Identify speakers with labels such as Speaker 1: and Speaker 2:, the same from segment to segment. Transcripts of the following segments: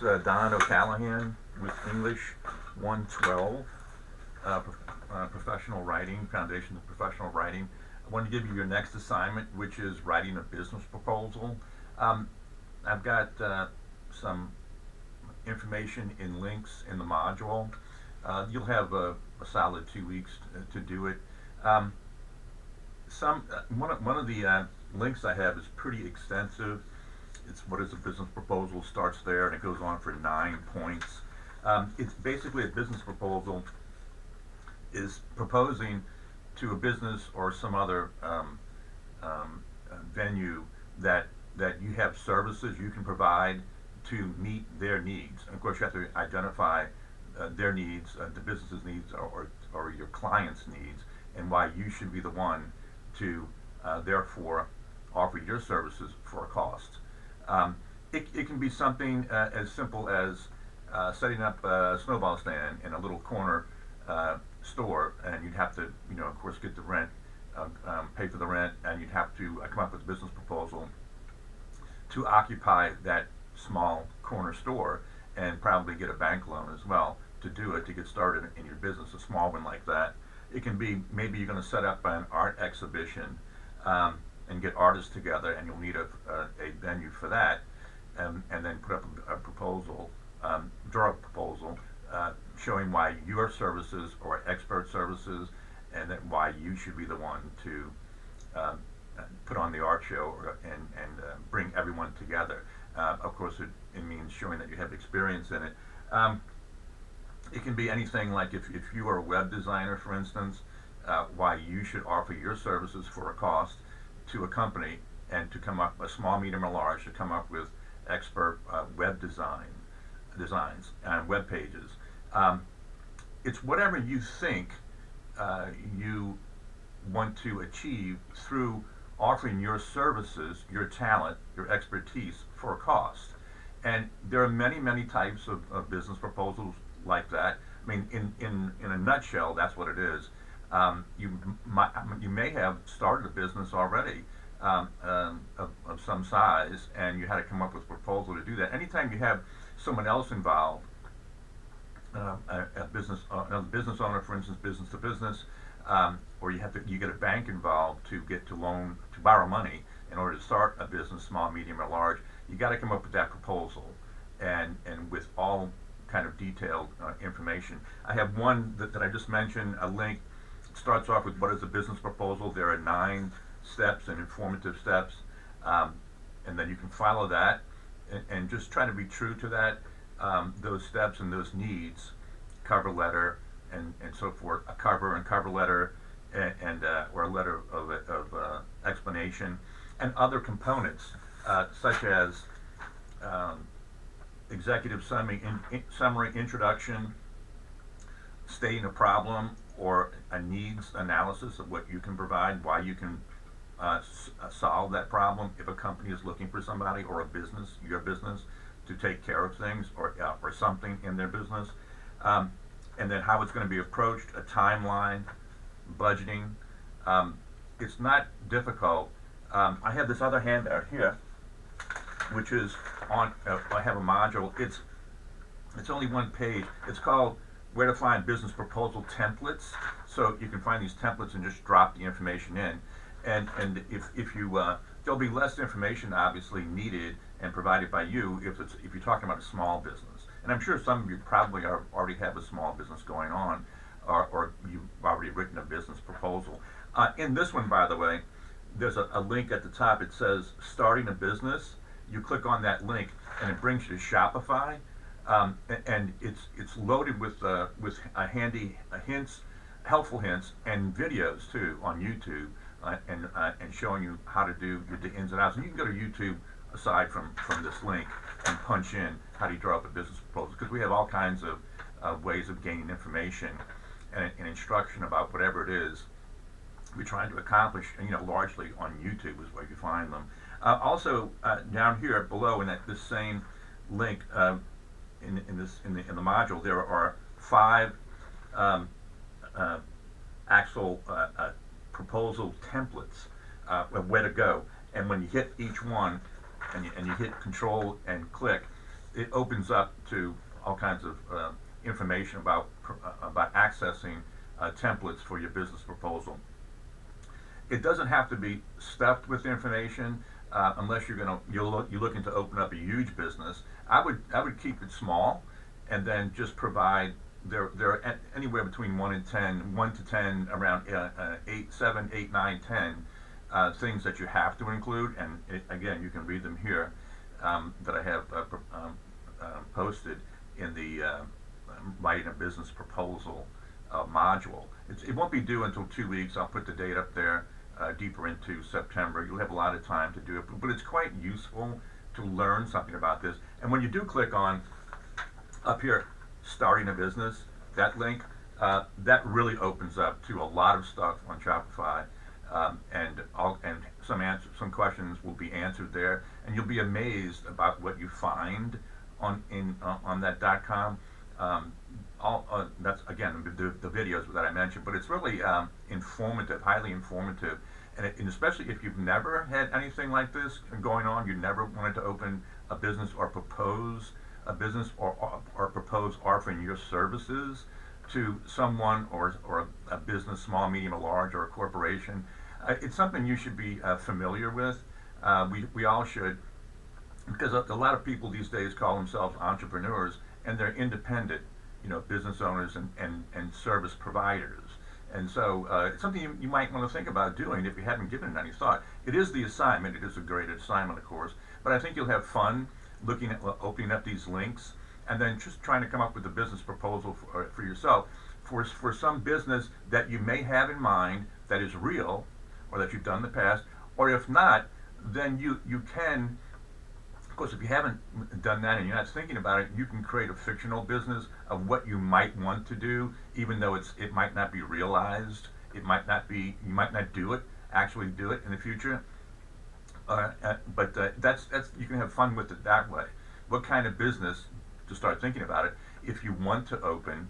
Speaker 1: It's Don O'Callahan with English 112, Professional Writing, Foundation of Professional Writing. I want to give you your next assignment, which is writing a business proposal. Um, I've got some information in links in the module. You'll have a solid 2 weeks to do it. Um, one of the links I have is pretty extensive. It's what is a business proposal, starts there, and it goes on for 9 points. It's basically a business proposal is proposing to a business or some other venue that you have services you can provide to meet their needs. And of course, you have to identify their needs, the business's needs, or your client's needs, and why you should be the one to therefore offer your services for a cost. Um, it can be something as simple as setting up a snowball stand in a little corner store, and you'd have to, of course, get the rent, pay for the rent, and you'd have to come up with a business proposal to occupy that small corner store, and probably get a bank loan as well to do it, to get started in your business, a small one like that. It can be maybe you're going to set up an art exhibition, and get artists together, and you'll need a venue for that, and then put up a proposal, draw a proposal showing why your services or expert services, and then why you should be the one to put on the art show, and bring everyone together. Of course, it means showing that you have experience in it. It can be anything like if you are a web designer, for instance, why you should offer your services for a cost to a company, and to come up, a small, medium, or large, to come up with expert web designs and web pages. Um, it's whatever you think you want to achieve through offering your services, your talent, your expertise for a cost. And there are many, many types of business proposals like that. I mean, in a nutshell, that's what it is. You may have started a business already, of some size, and you had to come up with a proposal to do that. Anytime you have someone else involved, a business owner, for instance, business to business, or you get a bank involved to borrow money in order to start a business, small, medium, or large. You got to come up with that proposal, and with all kind of detailed information. I have one that I just mentioned, a link. It starts off with what is a business proposal. There are 9 steps and informative steps, and then you can follow that, and just try to be true to that, those steps and those needs, cover letter, and so forth, a cover and cover letter, and or a letter of explanation, and other components, such as executive summary, introduction, stating a problem or a needs analysis of what you can provide, why you can solve that problem if a company is looking for somebody, or a business, your business, to take care of things, or something in their business, and then how it's going to be approached, a timeline, budgeting. It's not difficult. I have this other handout here, which is on. I have a module. It's only one page. It's called Where to Find Business Proposal Templates. So you can find these templates and just drop the information in. And if you there'll be less information obviously needed and provided by you if you're talking about a small business. And I'm sure some of you probably already have a small business going on, or you've already written a business proposal. In this one, by the way, there's a link at the top. It says starting a business. You click on that link, and it brings you to Shopify, and it's loaded with handy hints, helpful hints, and videos too on YouTube, and showing you how to do the ins and outs. And you can go to YouTube aside from this link and punch in how do you draw up a business proposal, because we have all kinds of ways of gaining information and instruction about whatever it is we're trying to accomplish. And, largely on YouTube is where you find them. Also, down here below in this same link, in the module, there are 5 actual proposal templates, where to go. And when you hit each one, and you hit Control and click, it opens up to all kinds of information about accessing templates for your business proposal. It doesn't have to be stuffed with information unless you're looking to open up a huge business. I would keep it small, and then just provide there are anywhere between 1 to 10, around 8, 7, 8, 9, 10 things that you have to include, and again, you can read them here that I have posted in the writing a business proposal module. It won't be due until 2 weeks. I'll put the date up there deeper into September. You'll have a lot of time to do it, but it's quite useful to learn something about this. And when you do click on up here, starting a business, that link, that really opens up to a lot of stuff on Shopify, and some questions will be answered there, and you'll be amazed about what you find on that .com. That's again the videos that I mentioned, but it's really informative, highly informative, and especially if you've never had anything like this going on, you never wanted to open a business or propose a business or propose offering your services to someone or a business, small, medium, or large, or a corporation. It's something you should be familiar with. We all should, because a lot of people these days call themselves entrepreneurs, and they're independent, business owners and service providers. And so it's something you might want to think about doing if you haven't given it any thought. It is the assignment. It is a great assignment, of course, but I think you'll have fun looking at opening up these links, and then just trying to come up with a business proposal for yourself for some business that you may have in mind that is real, or that you've done in the past, or if not, then you can, of course, if you haven't done that and you're not thinking about it, you can create a fictional business of what you might want to do, even though it might not be realized. You might not actually do it in the future. But that's you can have fun with it that way. What kind of business, to start thinking about it, if you want to open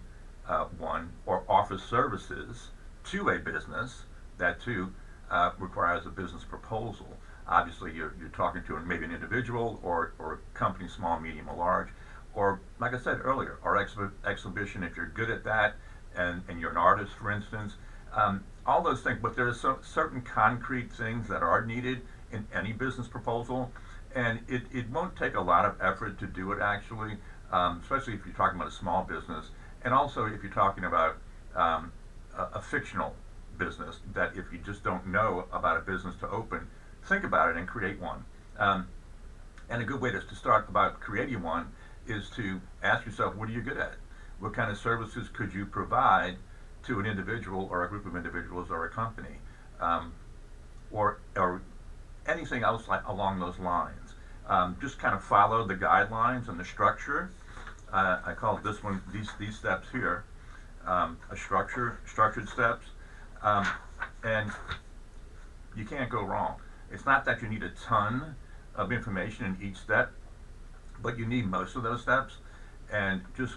Speaker 1: one or offer services to a business, that too requires a business proposal. Obviously, you're talking to maybe an individual or a company, small, medium, or large, or like I said earlier, our exhibition, if you're good at that, and you're an artist, for instance, all those things. But there are certain concrete things that are needed in any business proposal, and it won't take a lot of effort to do it, actually, especially if you're talking about a small business, and also if you're talking about a fictional business, that if you just don't know about a business to open, think about it and create one. And a good way to start about creating one is to ask yourself, what are you good at? What kind of services could you provide to an individual or a group of individuals or a company, or anything else along those lines. Just kind of follow the guidelines and the structure. I call this one, these steps here, structured steps, and you can't go wrong. It's not that you need a ton of information in each step, but you need most of those steps, and just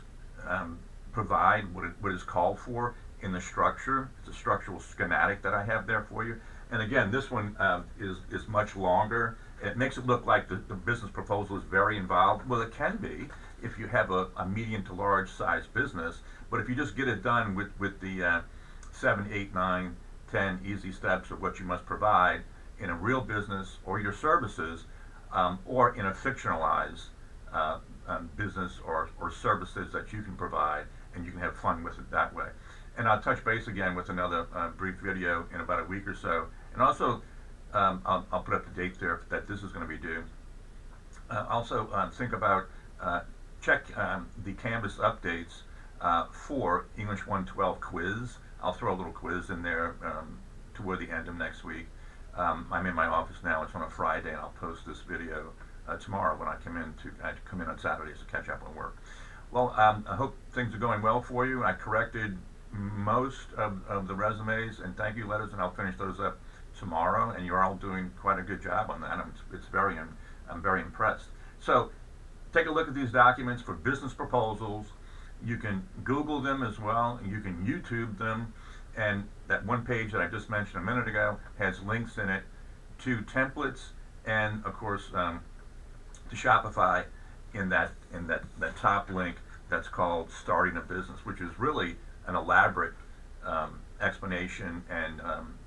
Speaker 1: provide what is called for in the structure. It's a structural schematic that I have there for you. And again, this one is much longer. It makes it look like the business proposal is very involved. Well, it can be if you have a medium to large size business, but if you just get it done with the 7, 8, 9, 10 easy steps of what you must provide in a real business or your services, or in a fictionalized business or services that you can provide, and you can have fun with it that way. And I'll touch base again with another brief video in about a week or so. And also, I'll put up the date there that this is going to be due. Also, think about, check the Canvas updates for English 112 quiz. I'll throw a little quiz in there toward the end of next week. I'm in my office now. It's on a Friday, and I'll post this video tomorrow when I come in on Saturdays to catch up on work. Well, I hope things are going well for you. I corrected most of the resumes and thank you letters, and I'll finish those up tomorrow. And you're all doing quite a good job on that. I'm very impressed. So take a look at these documents for business proposals. You can Google them as well, and you can YouTube them. And that one page that I just mentioned a minute ago has links in it to templates and, of course, to Shopify that top link that's called starting a business, which is really an elaborate explanation and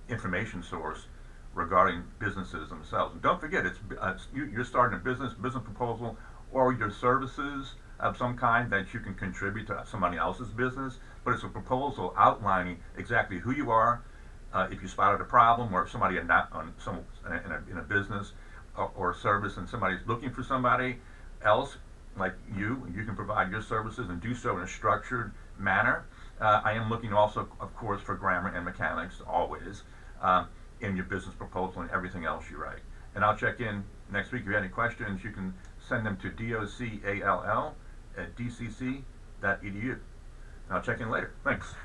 Speaker 1: information source regarding businesses themselves. And don't forget, you're starting a business proposal, or your services of some kind that you can contribute to somebody else's business, but it's a proposal outlining exactly who you are, if you spotted a problem, or if somebody in a business or service, and somebody's looking for somebody else like you can provide your services and do so in a structured manner. I am looking also, of course, for grammar and mechanics always, in your business proposal and everything else you write. And I'll check in next week. If you have any questions, you can send them to docall@dcc.edu. And I'll check in later. Thanks.